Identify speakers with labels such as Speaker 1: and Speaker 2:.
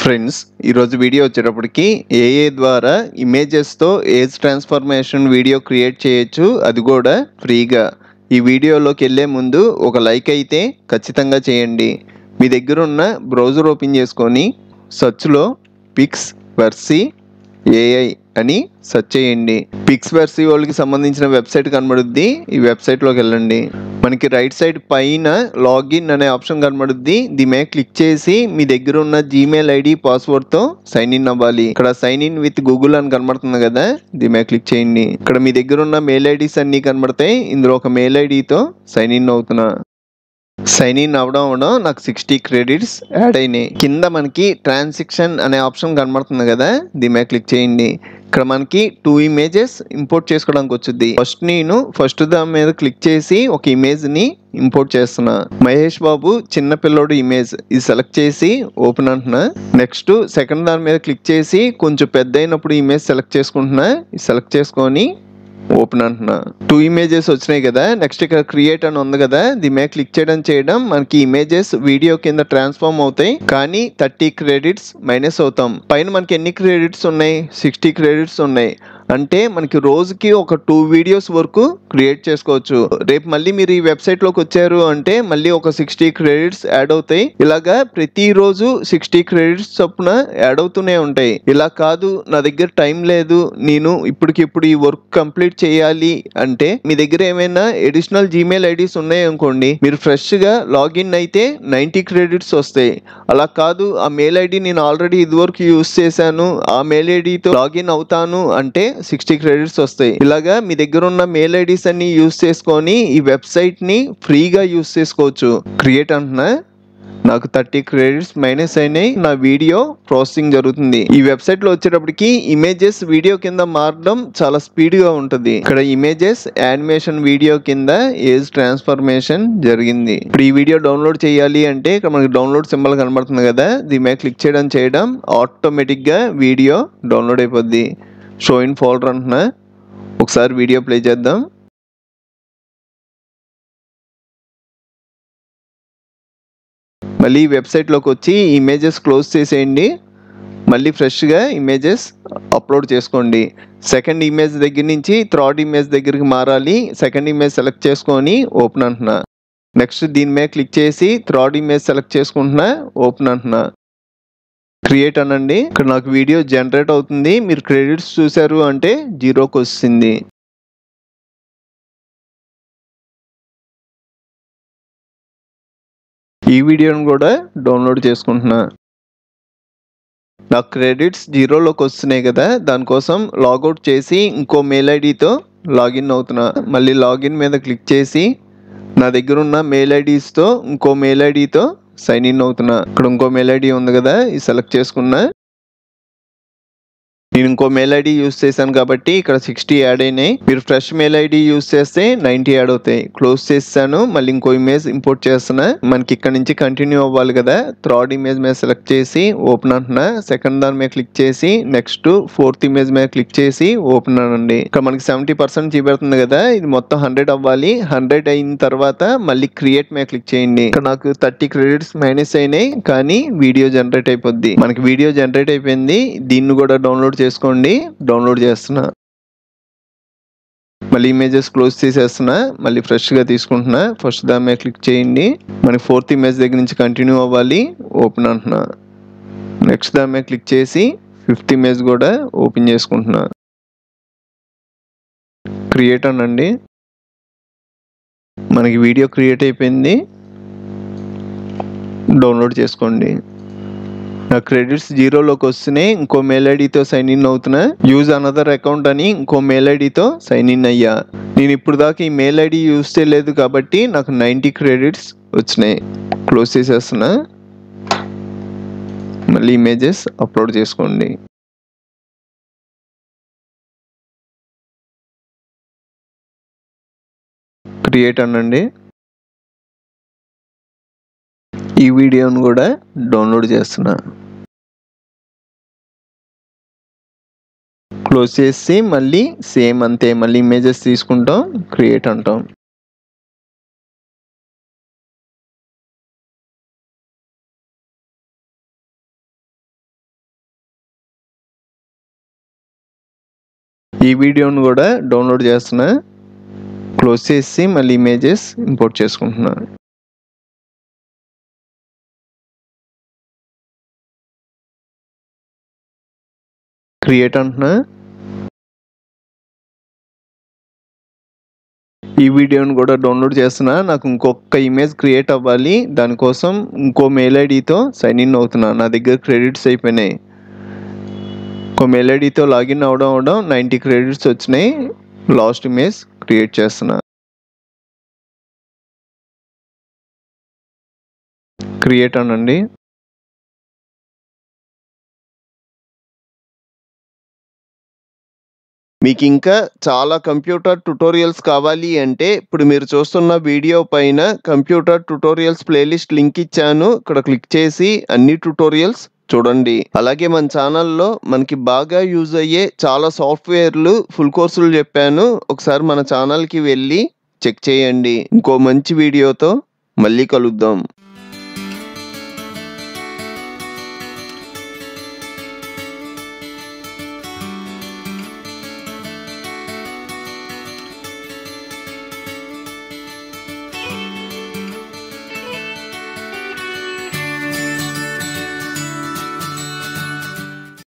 Speaker 1: Friends, ఈరోజు video వచ్చేటప్పటికి AI ద్వారా ఇమేజెస్తో ఏజ్ ట్రాన్స్ఫర్మేషన్ వీడియో క్రియేట్ చేయొచ్చు, అది కూడా ఫ్రీగా. ఈ వీడియోలోకి వెళ్ళే ముందు ఒక లైక్ అయితే ఖచ్చితంగా చేయండి. మీ దగ్గర ఉన్న బ్రౌజర్ ఓపెన్ చేసుకొని సర్చ్లో పిక్స్వర్సీ ఏఐ అని సెర్చ్ చేయండి. పిక్స్వర్సీ వాళ్ళకి సంబంధించిన వెబ్సైట్ కనబడుద్ది. ఈ వెబ్సైట్లోకి వెళ్ళండి. మనకి రైట్ సైడ్ పైన లాగిన్ అనే ఆప్షన్ కనబడుద్ది. దీని మీద క్లిక్ చేసి మీ దగ్గర ఉన్న జీమెయిల్ ఐడి పాస్వర్డ్తో సైన్ ఇన్ అవ్వాలి. ఇక్కడ సైన్ ఇన్ విత్ గూగుల్ అని కనబడుతుంది కదా, దీని మీద క్లిక్ చేయండి. ఇక్కడ మీ దగ్గర ఉన్న మెయిల్ ఐడీస్ అన్ని కనబడతాయి. ఇందులో ఒక మెయిల్ ఐడితో సైన్ ఇన్ అవుతున్నా. సైన్ ఇన్ అవడం నాకు 60 క్రెడిట్స్ యాడ్ అయినాయి. కింద మనకి ట్రాన్సాక్షన్ అనే ఆప్షన్ కనబడుతుంది కదా, దీని మీద క్లిక్ చేయండి. ఇక్కడ మనకి 2 ఇమేజెస్ ఇంపోర్ట్ చేసుకోవడానికి వచ్చింది. ఫస్ట్ దాని మీద క్లిక్ చేసి ఒక ఇమేజ్ ని ఇంపోర్ట్ చేస్తున్నా. మహేష్ బాబు చిన్న పిల్లోడు ఇమేజ్, ఇది సెలెక్ట్ చేసి ఓపెన్ అంటున్నా. నెక్స్ట్ సెకండ్ దాని మీద క్లిక్ చేసి కొంచెం పెద్ద అయినప్పుడు ఇమేజ్ సెలెక్ట్ చేసుకుంటున్నా. ఇది సెలెక్ట్ చేసుకొని ఓపెన్ అంటున్నా. 2 ఇమేజెస్ వచ్చినాయి కదా. నెక్స్ట్ ఇక్కడ క్రియేట్ అని ఉంది కదా, దీని మీద క్లిక్ చేయడం మనకి ఇమేజెస్ వీడియో కింద ట్రాన్స్ఫార్మ్ అవుతాయి, కానీ 30 క్రెడిట్స్ మైనస్ అవుతాం. పైన మనకి ఎన్ని క్రెడిట్స్ ఉన్నాయి? 60 క్రెడిట్స్ ఉన్నాయి. అంటే మనకి రోజుకి ఒక 2 వీడియోస్ వరకు క్రియేట్ చేసుకోవచ్చు. రేపు మళ్ళీ మీరు ఈ వెబ్సైట్లోకి వచ్చారు అంటే మళ్ళీ ఒక 60 క్రెడిట్స్ యాడ్ అవుతాయి. ఇలాగా ప్రతిరోజు 60 క్రెడిట్స్ చొప్పున యాడ్ అవుతూనే ఉంటాయి. ఇలా కాదు, నా దగ్గర టైం లేదు, నేను ఇప్పటికిప్పుడు ఈ వర్క్ కంప్లీట్ చేయాలి అంటే మీ దగ్గర ఏమైనా అడిషనల్ జీమెయిల్ ఐడీస్ ఉన్నాయి అనుకోండి, మీరు ఫ్రెష్ గా లాగిన్ అయితే 90 క్రెడిట్స్ వస్తాయి. అలా కాదు, ఆ మెయిల్ ఐడి నేను ఆల్రెడీ ఇదివరకు యూస్ చేశాను, ఆ మెయిల్ ఐడితో లాగిన్ అవుతాను అంటే 60 క్రెడిట్స్ వస్తాయి. ఇలాగా మీ దగ్గర ఉన్న మెయిల్ ఐడీస్ అన్ని యూస్ చేసుకొని ఈ వెబ్సైట్ ని ఫ్రీగా యూస్ చేసుకోవచ్చు. క్రియేట్ అంటున్నా. నాకు 30 క్రెడిట్స్ మైనస్ అయినాయి. నా వీడియో ప్రాసెసింగ్ జరుగుతుంది. ఈ వెబ్సైట్ లో వచ్చేటప్పటికి ఇమేజెస్ వీడియో కింద మారడం చాలా స్పీడ్ గా ఉంటుంది. ఇక్కడ ఇమేజెస్ యానిమేషన్ వీడియో కింద ఏజ్ ట్రాన్స్ఫర్మేషన్ జరిగింది. ఇప్పుడు ఈ వీడియో డౌన్లోడ్ చేయాలి అంటే ఇక్కడ మనకి డౌన్లోడ్ సింబల్ కనబడుతుంది కదా, దీని మీద క్లిక్ చేయడం ఆటోమేటిక్ గా వీడియో డౌన్లోడ్ అయిపోద్ది. షో ఇన్ ఫోల్డర్ అంటున్నా. ఒకసారి వీడియో ప్లే చేద్దాం. మళ్ళీ వెబ్సైట్లోకి వచ్చి ఇమేజెస్ క్లోజ్ చేసేయండి. మళ్ళీ ఫ్రెష్గా ఇమేజెస్ అప్లోడ్ చేసుకోండి. సెకండ్ ఇమేజ్ దగ్గర నుంచి థర్డ్ ఇమేజ్ దగ్గరికి మారాలి. సెకండ్ ఇమేజ్ సెలెక్ట్ చేసుకొని ఓపెన్ అంటున్నా. నెక్స్ట్ దీని మీద క్లిక్ చేసి థర్డ్ ఇమేజ్ సెలెక్ట్ చేసుకుంటున్నా, ఓపెన్ అంటున్నా. క్రియేట్ అనండి. ఇక్కడ నాకు వీడియో జనరేట్ అవుతుంది. మీరు క్రెడిట్స్ చూసారు అంటే 0కి వస్తుంది. ఈ వీడియోను కూడా డౌన్లోడ్ చేసుకుంటున్నా. నాకు క్రెడిట్స్ 0లోకి వస్తున్నాయి కదా, దానికోసం లాగౌట్ చేసి ఇంకో మెయిల్ ఐడితో లాగిన్ అవుతున్నా. మళ్ళీ లాగిన్ మీద క్లిక్ చేసి నా దగ్గర ఉన్న మెయిల్ ఐడీస్తో ఇంకో మెయిల్ ఐడితో సైన్ ఇన్ అవుతున్నా. ఇక్కడ ఇంకో మెయిల్ ఐడి ఉంది కదా, ఇది సెలెక్ట్ చేసుకున్నా. నేను ఇంకో మెయిల్ ఐడి యూస్ చేశాను కాబట్టి ఇక్కడ 60 యాడ్ అయినాయి. మీరు ఫ్రెష్ మెయిల్ ఐడి యూస్ చేస్తే 90 యాడ్ అవుతాయి. క్లోజ్ చేస్తాను. మళ్ళీ ఇంకో ఇమేజ్ ఇంపోర్ట్ చేస్తున్నా. మనకి ఇక్కడ నుంచి కంటిన్యూ అవ్వాలి కదా, థర్డ్ ఇమేజ్ మీద సెలెక్ట్ చేసి ఓపెన్ అంటున్నా. సెకండ్ దాని మీద క్లిక్ చేసి నెక్స్ట్ ఫోర్త్ ఇమేజ్ మీద క్లిక్ చేసి ఓపెన్ అనండి. ఇక్కడ మనకి 70% చూపెడుతుంది కదా, ఇది మొత్తం 100 అవ్వాలి. 100 అయిన తర్వాత మళ్ళీ క్రియేట్ మీద క్లిక్ చేయండి. ఇక్కడ నాకు 30 క్రెడిట్స్ మైనస్ అయినాయి, కానీ వీడియో జనరేట్ అయిపోద్ది. మనకి వీడియో జనరేట్ అయిపోయింది. దీన్ని కూడా డౌన్లోడ్ చేసుకోండి. డౌన్లోడ్ చేస్తున్నా. మళ్ళీ ఇమేజెస్ క్లోజ్ చేసేస్తున్నా. మళ్ళీ ఫ్రెష్గా తీసుకుంటున్నా. ఫస్ట్ దాని మీద క్లిక్ చేయండి. మనకి ఫోర్త్ ఇమేజ్ దగ్గర నుంచి కంటిన్యూ అవ్వాలి. ఓపెన్ అంటున్నా. నెక్స్ట్ దాని మీద క్లిక్ చేసి ఫిఫ్త్ ఇమేజ్ కూడా ఓపెన్ చేసుకుంటున్నా. క్రియేట్ అనండి. మనకి వీడియో క్రియేట్ అయిపోయింది. డౌన్లోడ్ చేసుకోండి. నా క్రెడిట్స్ 0లోకి వస్తున్నాయి. ఇంకో మెయిల్ ఐడితో సైన్ ఇన్ అవుతున్నా. యూజ్ అనదర్ అకౌంట్ అని ఇంకో మెయిల్ ఐడితో సైన్ ఇన్ అయ్యా. నేను ఇప్పుడు దాకా ఈ మెయిల్ ఐడి యూజ్ చేయలేదు కాబట్టి నాకు 90 క్రెడిట్స్ వచ్చినాయి. క్లోజ్ చేసేస్తున్నా. మళ్ళీ ఇమేజెస్ అప్లోడ్ చేసుకోండి. క్రియేట్ అనండి. ఈ వీడియోను కూడా డౌన్లోడ్ చేస్తున్నా. క్లోజ్ చేసి మళ్ళీ సేమ్ అంతే, మళ్ళీ ఇమేజెస్ తీసుకుంటాం, క్రియేట్ అంటాం. ఈ వీడియోను కూడా డౌన్లోడ్ చేస్తున్నా. క్లోజ్ చేసి మళ్ళీ ఇమేజెస్ ఇంపోర్ట్ చేసుకుంటున్నా. క్రియేట్ అంటున్నా. ఈ వీడియోను కూడా డౌన్లోడ్ చేస్తున్నా. నాకు ఇంకొక ఇమేజ్ క్రియేట్ అవ్వాలి. దానికోసం ఇంకో మెయిల్ ఐడితో సైన్ ఇన్ అవుతున్నా. నా దగ్గర క్రెడిట్స్ అయిపోయినాయి. ఇంకో మెయిల్ ఐడితో లాగిన్ అవడం 90 క్రెడిట్స్ వచ్చినాయి. లాస్ట్ ఇమేజ్ క్రియేట్ చేస్తున్నా. క్రియేట్ అనండి. మీకు ఇంకా చాలా కంప్యూటర్ ట్యుటోరియల్స్ కావాలి అంటే ఇప్పుడు మీరు చూస్తున్న వీడియో పైన కంప్యూటర్ ట్యుటోరియల్స్ ప్లేలిస్ట్ లింక్ ఇచ్చాను. ఇక్కడ క్లిక్ చేసి అన్ని ట్యుటోరియల్స్ చూడండి. అలాగే మన ఛానల్లో మనకి బాగా యూజ్ అయ్యే చాలా సాఫ్ట్వేర్లు ఫుల్ కోర్సులు చెప్పాను. ఒకసారి మన ఛానల్కి వెళ్ళి చెక్ చేయండి. ఇంకో మంచి వీడియోతో మళ్ళీ కలుద్దాం.